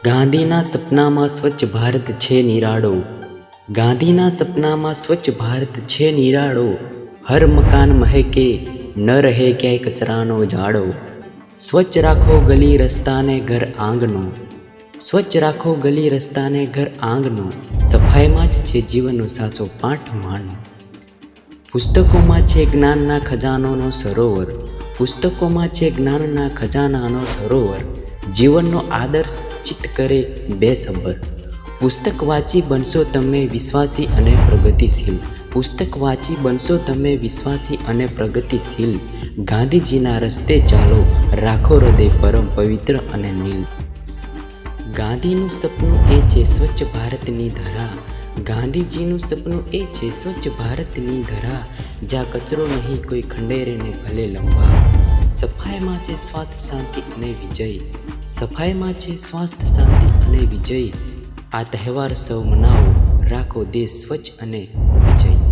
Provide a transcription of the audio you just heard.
ગાંધીના સપનામાં સ્વચ્છ ભારત છે નિરાળો, ગાંધીના સપનામાં સ્વચ્છ ભારત છે નિરાળો. હર મકાન મહેકે, ન રહે ક્યાંય કચરાનો જાડો. સ્વચ્છ રાખો ગલી રસ્તાને ઘર આંગણો, સ્વચ્છ રાખો ગલી રસ્તાને ઘર આંગણો. સફાઈમાં જ છે જીવનનો સાચો પાઠ માનો. પુસ્તકોમાં છે જ્ઞાનના ખજાનોનો સરોવર, પુસ્તકોમાં છે જ્ઞાનના ખજાનાનો સરોવર. જીવનનો આદર્શ ચિત્ત કરે બેસબર. પુસ્તક વાંચી બનશો તમે વિશ્વાસી અને પ્રગતિશીલ, પુસ્તક વાંચી બનશો તમે વિશ્વાસી અને પ્રગતિશીલ. ગાંધીજીના રસ્તે ચાલો, રાખો હૃદય પરમ પવિત્ર અને નીલ. ગાંધીનું સપનું એ છે સ્વચ્છ ભારતની ધરા, ગાંધીજીનું સપનું એ છે સ્વચ્છ ભારતની ધરા. જ્યાં કચરો નહીં કોઈ ખંડેરે ને ભલે લંબા. સફાઈમાં છે સ્વાસ્થ્ય શાંતિ અને વિજય, સફાઈમાં છે સ્વાસ્થ્ય શાંતિ અને વિજય. આ તહેવાર સૌ મનાવો, રાખો દેશ સ્વચ્છ અને વિજય.